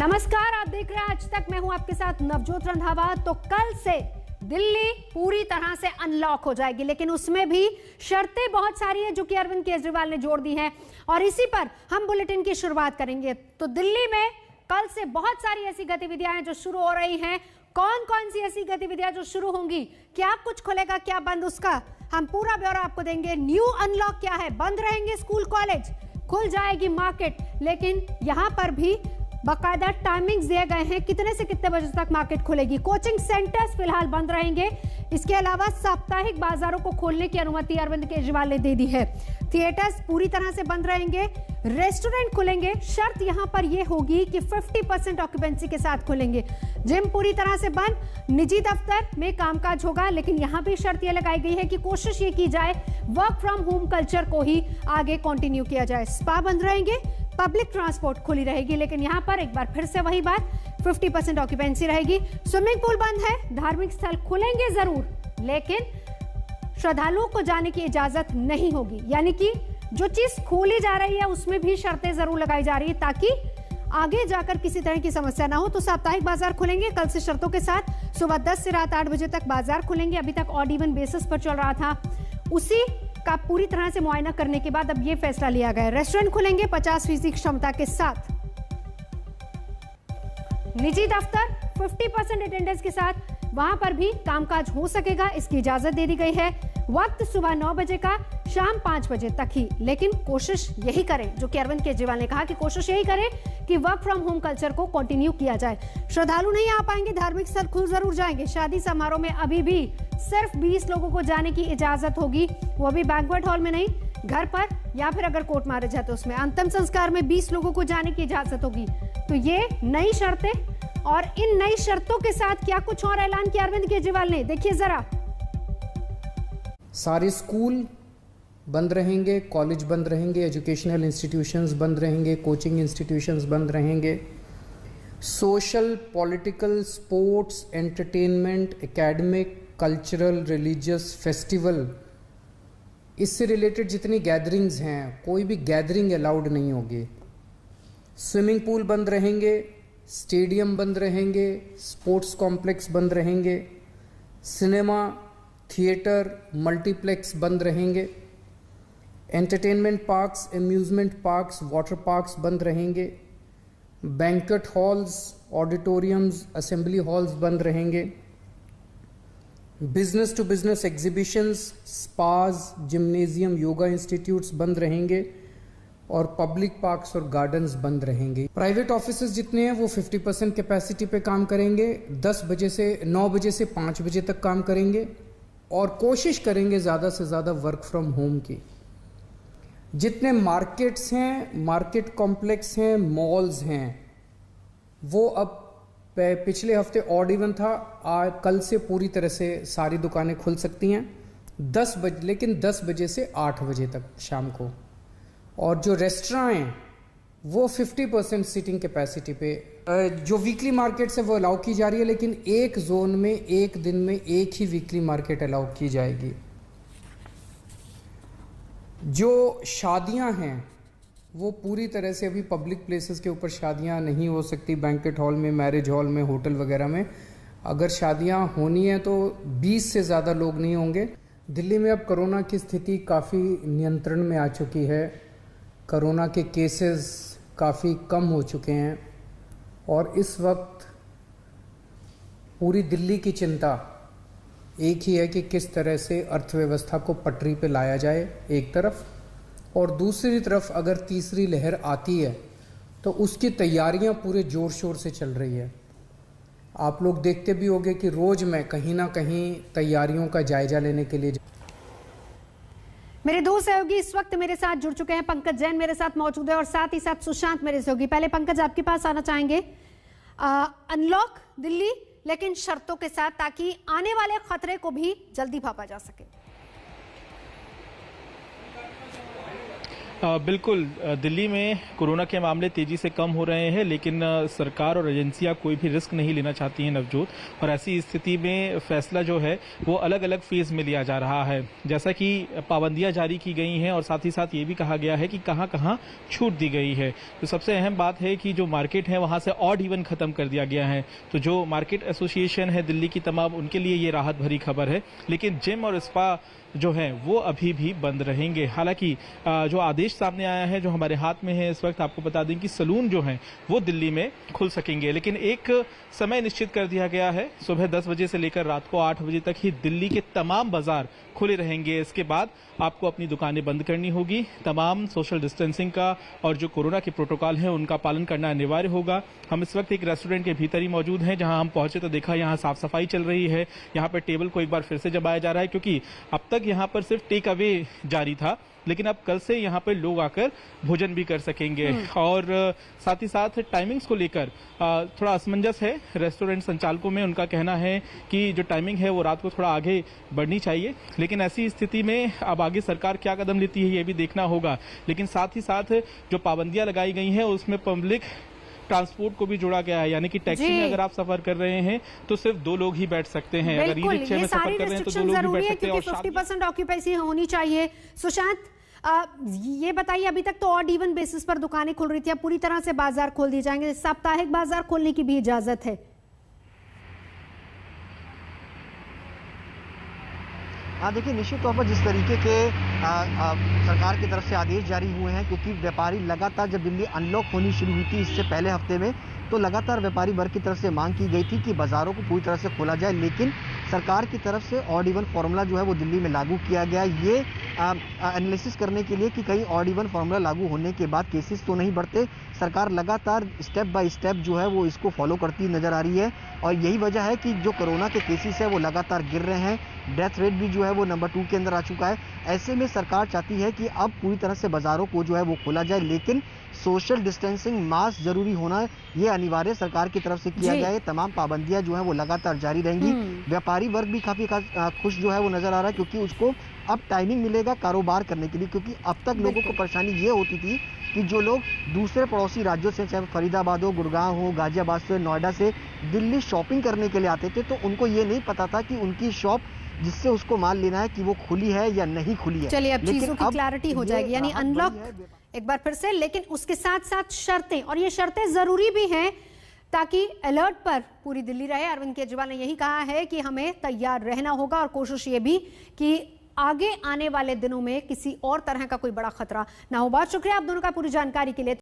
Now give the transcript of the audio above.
नमस्कार, आप देख रहे हैं आज तक। मैं हूं आपके साथ नवजोत रंधावा। तो कल से दिल्ली पूरी तरह से अनलॉक हो जाएगी, लेकिन उसमें भी शर्तें बहुत सारी हैं जो कि अरविंद केजरीवाल ने जोड़ दी हैं और इसी पर हम बुलेटिन की शुरुआत करेंगे। तो दिल्ली में कल से बहुत सारी ऐसी गतिविधियां हैं जो शुरू हो रही हैं। कौन कौन सी ऐसी गतिविधियां जो शुरू होंगी, क्या कुछ खुलेगा क्या बंद, उसका हम पूरा ब्यौरा आपको देंगे। न्यू अनलॉक क्या है, बंद रहेंगे स्कूल कॉलेज, खुल जाएगी मार्केट, लेकिन यहां पर भी बाकायदा टाइमिंग्स दिए गए हैं कितने से कितने बजे तक मार्केट खुलेगी। कोचिंग सेंटर्स फिलहाल बंद रहेंगे। इसके अलावा साप्ताहिक बाजारों को खोलने की अनुमति अरविंद केजरीवाल ने दे दी है। थिएटर्स पूरी तरह से बंद रहेंगे, रेस्टोरेंट खुलेंगे। शर्त यहां पर यह होगी कि 50% ऑक्यूपेंसी के साथ खुलेंगे। जिम पूरी तरह से बंद, निजी दफ्तर में कामकाज होगा, लेकिन यहां भी शर्त यह लगाई गई है कि कोशिश ये की जाए वर्क फ्रॉम होम कल्चर को ही आगे कंटिन्यू किया जाए। स्पा बंद रहेंगे, पब्लिक ट्रांसपोर्ट खुली रहेगी, लेकिन यहां पर एक बार फिर से वही बात, 50% ऑक्यूपेंसी रहेगी। स्विमिंग पूल बंद है, धार्मिक स्थल खुलेंगे जरूर, लेकिन श्रद्धालुओं को जाने की इजाजत नहीं होगी। यानी कि जो चीज खोली जा रही है उसमें भी शर्तें जरूर लगाई जा रही है ताकि आगे जाकर किसी तरह की समस्या ना हो। तो साप्ताहिक बाजार खुलेंगे कल से शर्तों के साथ। सुबह 10 से रात 8 बजे तक बाजार खुलेंगे। अभी तक ऑड इवन बेसिस पर चल रहा था, उसी का पूरी तरह से मुआयना करने के बाद अब यह फैसला लिया गया। रेस्टोरेंट खुलेंगे 50% क्षमता के साथ। निजी दफ्तर 50% अटेंडेंस के साथ, वहां पर भी कामकाज हो सकेगा, इसकी इजाजत दे दी गई है। वक्त सुबह 9 बजे का शाम 5 बजे तक ही, लेकिन कोशिश यही करें, जो कि अरविंद केजरीवाल ने कहा कि कोशिश यही करें कि वर्क फ्रॉम होम कल्चर को कंटिन्यू किया जाए। श्रद्धालु नहीं आ पाएंगे, धार्मिक स्थल खुल जरूर जाएंगे। शादी समारोह में अभी भी सिर्फ 20 लोगों को जाने की इजाजत होगी, वो भी बैंक्वेट हॉल में नहीं, घर पर या फिर अगर कोर्ट मैरिज है तो उसमें। अंतिम संस्कार में 20 लोगों को जाने की इजाजत होगी। तो ये नई शर्तें, और इन नई शर्तों के साथ क्या कुछ और ऐलान किया अरविंद केजरीवाल ने, देखिए जरा। सारे स्कूल बंद रहेंगे, कॉलेज बंद रहेंगे, एजुकेशनल इंस्टीट्यूशंस बंद रहेंगे, कोचिंग इंस्टीट्यूशंस बंद रहेंगे। Social, political, sports, entertainment, academic, cultural, religious, festival, इससे रिलेटेड जितनी गैदरिंग्स हैं, कोई भी गैदरिंग अलाउड नहीं होगी। स्विमिंग पूल बंद रहेंगे, स्टेडियम बंद रहेंगे, स्पोर्ट्स कॉम्प्लेक्स बंद रहेंगे, सिनेमा, थिएटर, मल्टीप्लेक्स बंद रहेंगे, entertainment parks, amusement parks, water parks बंद रहेंगे, banquet halls, auditoriums, assembly halls बंद रहेंगे, business to business exhibitions, spas, gymnasium, yoga institutes बंद रहेंगे और पब्लिक पार्क्स और गार्डन्स बंद रहेंगे। प्राइवेट ऑफिसेज जितने हैं वो 50% कैपेसिटी पे काम करेंगे, 9 बजे से 5 बजे तक काम करेंगे और कोशिश करेंगे ज़्यादा से ज़्यादा वर्क फ्रॉम होम की। जितने मार्केट्स हैं, मार्केट कॉम्प्लेक्स हैं, मॉल्स हैं, वो अब पिछले हफ्ते ऑड इवन था, कल से पूरी तरह से सारी दुकानें खुल सकती हैं 10 बजे, लेकिन 10 बजे से 8 बजे तक शाम को। और जो रेस्टोरेंट हैं वो 50% सीटिंग कैपेसिटी पे, जो वीकली मार्केट्स है वो अलाउ की जा रही है, लेकिन एक जोन में एक दिन में एक ही वीकली मार्केट अलाउ की जाएगी। जो शादियां हैं वो पूरी तरह से अभी पब्लिक प्लेसेस के ऊपर शादियां नहीं हो सकती, बैंक्वेट हॉल में, मैरिज हॉल में, होटल वगैरह में। अगर शादियां होनी है तो 20 से ज़्यादा लोग नहीं होंगे। दिल्ली में अब कोरोना की स्थिति काफ़ी नियंत्रण में आ चुकी है, कोरोना के केसेस काफ़ी कम हो चुके हैं और इस वक्त पूरी दिल्ली की चिंता एक ही है कि किस तरह से अर्थव्यवस्था को पटरी पे लाया जाए एक तरफ, और दूसरी तरफ अगर तीसरी लहर आती है तो उसकी तैयारियां पूरे जोर शोर से चल रही है। आप लोग देखते भी होंगे कि रोज मैं कहीं ना कहीं तैयारियों का जायजा लेने के लिए। मेरे दो सहयोगी इस वक्त मेरे साथ जुड़ चुके हैं। पंकज जैन मेरे साथ मौजूद है और साथ ही साथ सुशांत मेरे सहयोगी। पहले पंकज आपके पास आना चाहेंगे। अनलॉक दिल्ली, लेकिन शर्तों के साथ, ताकि आने वाले खतरे को भी जल्दी भापा जा सके। बिल्कुल, दिल्ली में कोरोना के मामले तेजी से कम हो रहे हैं, लेकिन सरकार और एजेंसियां कोई भी रिस्क नहीं लेना चाहती हैं नवजोत, और ऐसी स्थिति में फैसला जो है वो अलग अलग फेज में लिया जा रहा है। जैसा कि पाबंदियां जारी की गई हैं और साथ ही साथ ये भी कहा गया है कि कहां कहां छूट दी गई है। तो सबसे अहम बात है कि जो मार्केट है वहां से ऑड इवन खत्म कर दिया गया है। तो जो मार्केट एसोसिएशन है दिल्ली की तमाम, उनके लिए ये राहत भरी खबर है। लेकिन जिम और स्पा जो है वो अभी भी बंद रहेंगे। हालांकि जो आदेश सामने आया है, जो हमारे हाथ में है इस वक्त, आपको बता दें कि सलून जो हैं वो दिल्ली में खुल सकेंगे, लेकिन एक समय निश्चित कर दिया गया है। सुबह 10 बजे से लेकर रात को 8 बजे तक ही दिल्ली के तमाम बाजार खुले रहेंगे। इसके बाद आपको अपनी दुकानें बंद करनी होगी। तमाम सोशल डिस्टेंसिंग का और जो कोरोना के प्रोटोकॉल हैं उनका पालन करना अनिवार्य होगा। हम इस वक्त एक रेस्टोरेंट के भीतर ही मौजूद हैं, जहां हम पहुंचे तो देखा यहाँ साफ सफाई चल रही है। यहाँ पर टेबल को एक बार फिर से जमाया जा रहा है, क्योंकि अब तक यहाँ पर सिर्फ टेक अवे जारी था, लेकिन अब कल से यहाँ पर लोग आकर भोजन भी कर सकेंगे। और साथ ही साथ टाइमिंग्स को लेकर थोड़ा असमंजस है रेस्टोरेंट संचालकों में। उनका कहना है कि जो टाइमिंग है वो रात को थोड़ा आगे बढ़नी चाहिए, लेकिन ऐसी स्थिति में अब आगे सरकार क्या कदम लेती है ये भी देखना होगा। लेकिन साथ ही साथ जो पाबंदियां लगाई गई हैं उसमें पब्लिक ट्रांसपोर्ट को भी जोड़ा गया है, यानी कि टैक्सी में अगर आप सफर कर रहे हैं तो सिर्फ 2 लोग ही बैठ सकते हैं। अगर ई रिक्शा में सफर कर रहे हैं तो 2 लोग ही बैठ सकते हैं। और 50% ऑक्यूपेंसी होनी चाहिए। सुशांत, ये बताइए, अभी तक तो ऑड इवन बेसिस पर दुकानें खुल रही थी, अब पूरी तरह से बाजार खोल दिए जाएंगे, साप्ताहिक बाजार खोलने की भी इजाजत है? हाँ, देखिए, निश्चित तौर पर जिस तरीके के सरकार की तरफ से आदेश जारी हुए हैं, क्योंकि व्यापारी लगातार, जब दिल्ली अनलॉक होनी शुरू हुई थी इससे पहले हफ्ते में, तो लगातार व्यापारी वर्ग की तरफ से मांग की गई थी कि बाजारों को पूरी तरह से खोला जाए, लेकिन सरकार की तरफ से ऑड इवन फॉर्मूला जो है वो दिल्ली में लागू किया गया। ये एनालिसिस करने के लिए कि कहीं ऑड इवन फॉर्मूला लागू होने के बाद केसेस तो नहीं बढ़ते, सरकार लगातार स्टेप बाय स्टेप जो है वो इसको फॉलो करती नजर आ रही है। और यही वजह है कि जो कोरोना के केसेस है वो लगातार गिर रहे हैं, डेथ रेट भी जो है वो नंबर 2 के अंदर आ चुका है। ऐसे में सरकार चाहती है कि अब पूरी तरह से बाजारों को जो है वो खोला जाए, लेकिन सोशल डिस्टेंसिंग, मास्क जरूरी होना, ये अनिवार्य सरकार की तरफ से किया गया है। तमाम पाबंदियां जो है वो लगातार जारी रहेंगी। व्यापारी वर्ग भी काफी खुश जो है वो नजर आ रहा है, क्योंकि उसको अब टाइमिंग मिलेगा कारोबार करने के लिए। क्योंकि अब तक लोगों को परेशानी ये होती थी कि जो लोग दूसरे पड़ोसी राज्यों से, चाहे फरीदाबाद हो, गुड़गांव हो, गाजियाबाद से, नोएडा से दिल्ली शॉपिंग करने के लिए आते थे, तो उनको ये नहीं पता था कि उनकी शॉप जिससे उसको माल लेना है कि वो खुली है या नहीं खुली है। चलिए, अब चीजों की क्लैरिटी हो जाएगी, यानी अनलॉक एक बार फिर से, लेकिन उसके साथ साथ शर्तें, और ये शर्तें जरूरी भी हैं ताकि अलर्ट पर पूरी दिल्ली रहे। अरविंद केजरीवाल ने यही कहा है कि हमें तैयार रहना होगा, और कोशिश ये भी कि आगे आने वाले दिनों में किसी और तरह का कोई बड़ा खतरा ना हो। बहुत शुक्रिया आप दोनों का पूरी जानकारी के लिए।